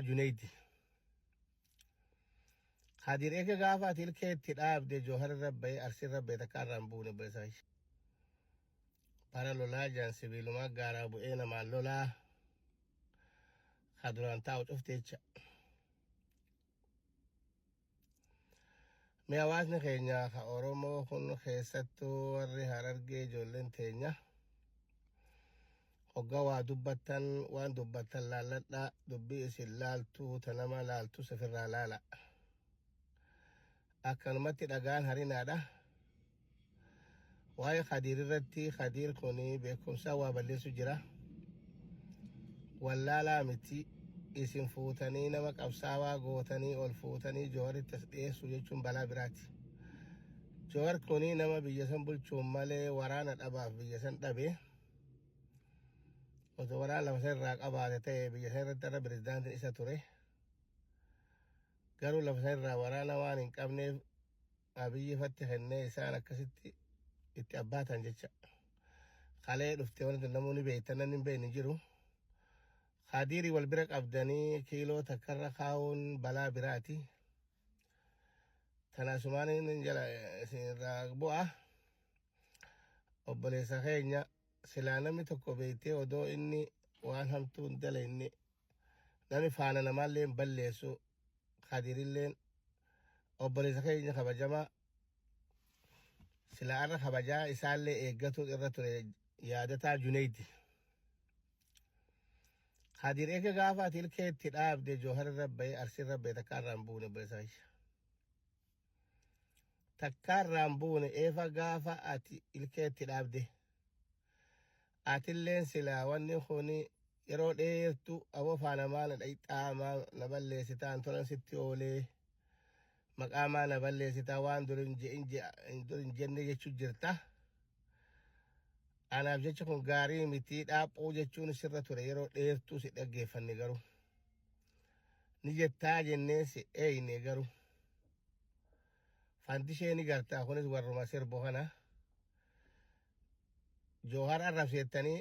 Junaidi. Hadir eke gaafa tilkee itti dhaabde Jawhar Rabbe Arsii Rabbe takkaarraan buune beesash. Para lolaa jaan sibiilumaa gaaraa bu'ee namaan lolaa haduraan taa'u cufteecha. Mee hawaasni keenya ka Oromoo kun keessattuu warri Harargee ijoolleen teenya hoggaa waa dubbattan waan dubbattan laalladhaa dubbii isin laaltuu tanama laaltu safirraa laala. Akkanumatti dhagaan harinaadha. Waa'ee Khadiir irratti Khadiir kuni beekumsa waa balleessu jira. Wallaalaa miti isin fuutanii nama qabsaawaa gootanii ol fuutanii Jawharitti as dhiyeessu jechuun balaa biraati. Jawhar kuni nama biyya san bulchuun malee waraana dhabaaf biyya san dhabe. Otoo waraana lafa san irraa qabaate ta'e biyya san irratti irra pirezidaantiin isa ture. Garuu lafa san irraa waraana waan hin qabneef Abiyyi fatti kennee isaan akkasitti itti abbaatan jecha. Kalee dhuftee wanti namoonni beektan namni hin beekne jiru. Khadiiri wal bira qabdanii kiiloo takkarra kaa'uun balaa biraati. Tanaasumaan jala isinirraa bu'a. Obboleessa keenya silaa namni tokko beektee odoo inni waan hamtuu hin dalayne namni faana namaallee hin balleessu. Khadiirilleen obboleessa keenya kabajamaa silaa irra kabajaa isaallee eeggatu irra ture yaadataa Junaidi. Khadiir eke gaafa tilkee itti dhaabde Jawhar Rabbe Arsii Rabbe takkaarraan buune beesash. Takkaarraan buune eefa gaafa ati ilkee itti dhaabde. Atilleen silaa wanni kuni yeroo dheertu aboo faana maana dhayxaamaa na balleessitaan tolan sitti oolee maqaamaa na balleessitaa waan dur hin jenne jechuu jirta. Anaaf jecha kun gaarii miti dhaaphuu jechuun sirra ture yeroo dheertuu si dhaggeeffanne garuu. Ni jettaa jennee si eeyne garuu. Fantishee ni gartaa kunis warruma sirbo kana. Jawhar arrabseettanii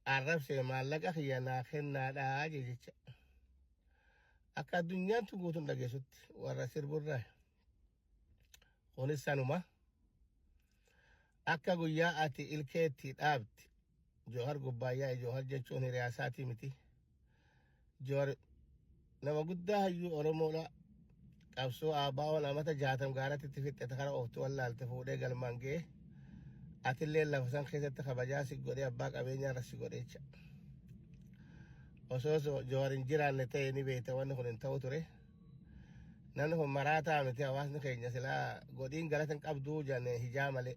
arrabsee maallaqa kiyyanaa kennaadhaa jecha. Akka addunyaan guutuun dhageessutti warra sirburraa. Kunis sanuma. Akka guyyaa ati ilkee itti dhaabdi. Jawhar gubbaayyaa Jawhar jechuun hiriyaasaati miti. Jawhar nama guddaa hayyuu Oromoodha. Qabsoo ABO'n amata 60 gaaratti itti fixxete kara ooftu wallaalte fuudhee galmaan ga'e. Atillee lafa san keessatti kabajaa si godhee abbaa qabeenyaa irra si godheecha. Osoo Jawhar hin jiraanne ta'e ni beekta wanni kun hin ta'u ture. Namni kun maraataa miti hawaasni keenya silaa godhiin galata hin qabduu jenne hijaa malee.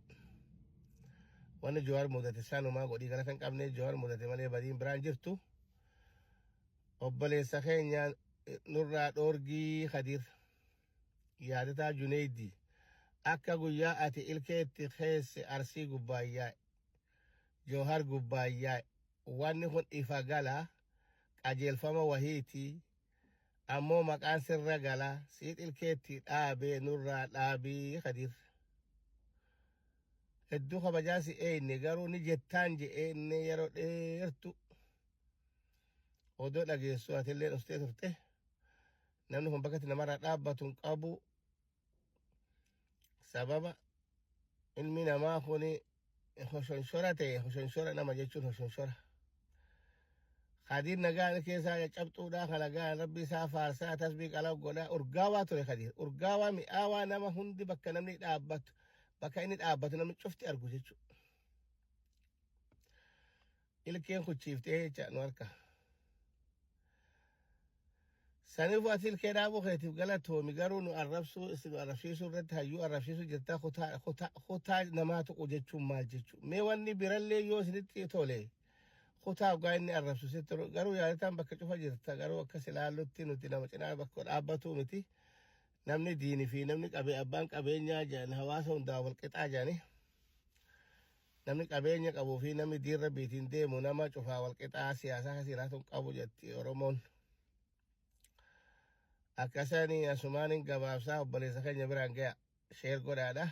Wanni Jawhar mudate sanumaa godhii galata hin qabne Jawhar mudate malee badiin biraan jirtu. Obboleessa keenya nurraa dhoorgii Khadiir yaadataa Junaidi. Akka guyyaa ati ilkee itti keesse Arsii gubbaayyaa Jawhar gubbaayyaa wanni kun ifa gala qajeelfama wahiiti ammoo maqaan sirra gala siit ilkee itti dhaabee nurraa dhaabii Khadiir. Hedduu kabajaa si eeyne garuu ni jettaan je'eenne yeroo dheertu odoo dhageessu atillee dhuftee turte. Namni kun bakkatti namarraa dhaabbatu hin qabu. Sababa ilmi namaa kuni hoshonshora ta'e hoshonshora nama jechuun hoshonshora. Khadiir nagaan keessaa caccabxuudhaa kan nagaan rabbi isaa faarsaa tasbii qalaa godhaa urgaawaa ture Khadiir. Urgaawaa mi'aawaa nama hundi bakka namni dhaabbatu bakka inni dhaabbatu namni cufti argu jechuudha. Ilkeen kuchiiftee jecha nu harka. Saniif ati ilkee dhaabuu keetiif galatoomi garuu nu arrabsiisuu irratti hayyuu arrabsiisuu jirtaa kutaa namaa tuqu jechuun maal jechuudha. Mee wanni birallee yoo isinitti tole kutaa dhugaa inni arrabsiisutti garuu yaadataan bakka cufa jirta garuu akkas ilaallutti nuti nama cinaa bakka dhaabbatu miti. Namni diinii fi namni abbaan qabeenyaa jedhan hawaasa hundaa wal qixaa jedhani. Namni qabeenya qabuu fi namni diirra biitiin deemu nama cufaa wal qixaa siyaasaa kasiraatuun qabu jetti Oromoon. Akkasanii asumaan gabaabsaa obboleessa keenya biraan gaya sheer godhaadha.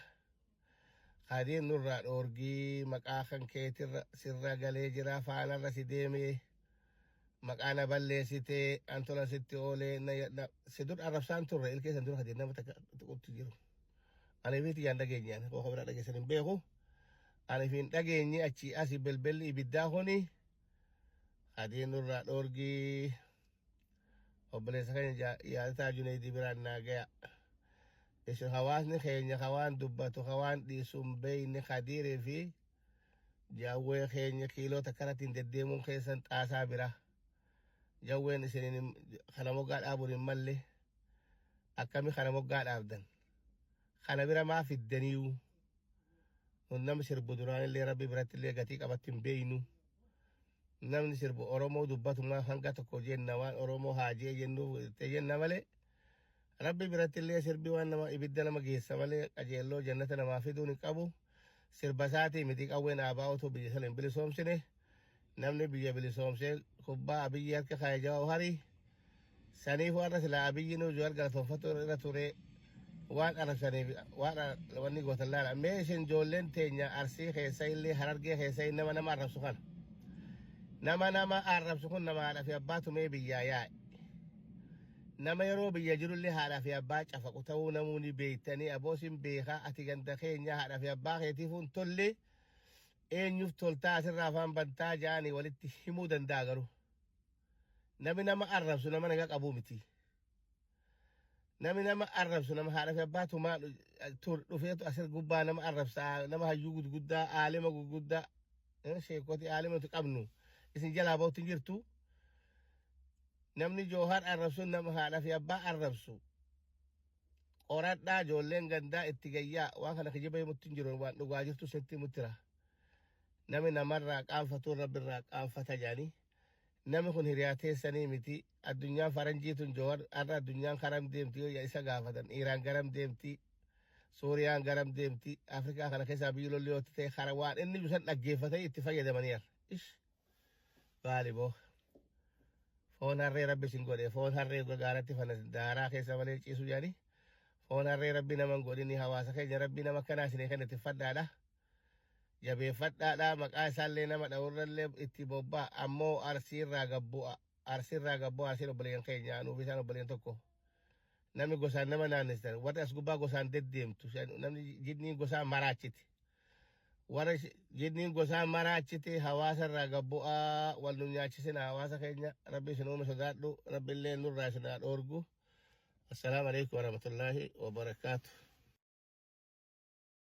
Khadiir nurraa dhoorgii maqaa kan keetirra sirra galee jira faanarra si deemee maqaana balleessitee antola sitti oolee si dur arrabsaan turre ilkee san dura kadee nama tuquttu jiru. Ani fi tiyyaan dhageenyaan koo bira dhageessan hin beeku. Ani fi hin dhageenye achii asii belbelli ibiddaa kuni adii nurraa dhoorgii obboleessa keenya yaadataa Junaydii biraan naa gaya. Isin hawaasni keenya hawaan dubbatu hawaan dhiisuun beeyni Khadiirii fi jawwee keenya kiilota karatiin deddeemuun keessan xaasaa bira. Jawween isinin kana moggaa dhaabuun hin malle akkami kana moggaa dhaabdan. Kana bira maa fiddaniiyu. Nun namni sirbu duraan illee rabbi biratti illee gatii qabatti hin beeynu. Namni sirbu Oromoo dubbatu maa hanga tokko jenna waan Oromoo haajee jennuuf jenna malee. Rabbi biratti illee sirbi waan nama ibidda nama geessa malee qajeelloo jannata namaa fiduun hin qabu. Sirba isaatii miti qawween aabaa otoo biyya sana hin bilisoomsine. Namni biyya bilisoomsee kubbaa abiyyi harka kaayee jawaa harii. Saniif warra silaa abiyyi nuyi galatoonfatu irra ture. Waan arrabsaniif waan wanni gootan laala. Mee isin ijoolleen teenya Arsii keessa illee Harargee keessa nama arrabsu kana. Nama arrabsu kun nama haadhaa fi abbaatu mee biyyaa yaa'e. Nama yeroo biyya jirullee haadhaa fi abbaa cafaqu ta'uu namoonni beektanii aboosin beekaa ati ganda keenya haadhaa fi abbaa keetiifuun tollee eenyuuf toltaa asirraa afaan bantaa ja'anii walitti himuu danda'a garuu. Namni nama arrabsu nama nagaa qabuu miti. Namni nama arrabsu nama haadha fi abbaatu maal dhufeetu asir gubbaa nama arrabsaa nama hayyuu gurguddaa aalima gurguddaa sheekoti aalimatu qabnu isin jalaa ba'utti jirtu. Namni Joohar arrabsu nama haadha fi abbaa arrabsu. Qoradhaa ijoolleen gandaa itti gayyaa waan kana kijiba himutti hin jiru waan dhugaa jirtu sitti mutira. Namni namarraa qaanfatu rabbirraa qaanfata jaanii. Namni kun hiriyaa teessanii miti. Addunyaan faranjiitun Joohar arra addunyaan karam deemti yoo isa gaafatan. Iraan garam deemti. Suuriyaan garam deemti. Afrikaa kana keessaa biyyi lolli yoo ta'e kara waan inni bisan dhaggeeffatee itti fayyadamaniir. Baali boo. Foon harree rabbi sin godhe foon harree gaaratti fana daaraa keessa malee ciisu jaanii. Foon harree rabbi naman godhini hawaasa keenya rabbi nama kanaa isin kan itti fadhaadha. Jabeeffadhaadha maqaa isaallee nama dha'urrallee itti bobbaa ammoo arsiirraa gabbu'a. Arsiirraa gabbu'a arsiin obboleeyyan keenya nuuf isaan obboleeyyan tokko. Namni gosaan nama naannessan warri as gubbaa gosaan deddeemtu namni jidniin gosaan maraachiti. Warra jidniin gosaan maraachiti hawaasa irraa gabbu'aa wal nu nyaachisina hawaasa keenya rabbi isin uume sodaadhu rabbi illee nurraa isin haa dhoorgu. Assalaamu alaikum warahmatullaahi wabarakaatuh.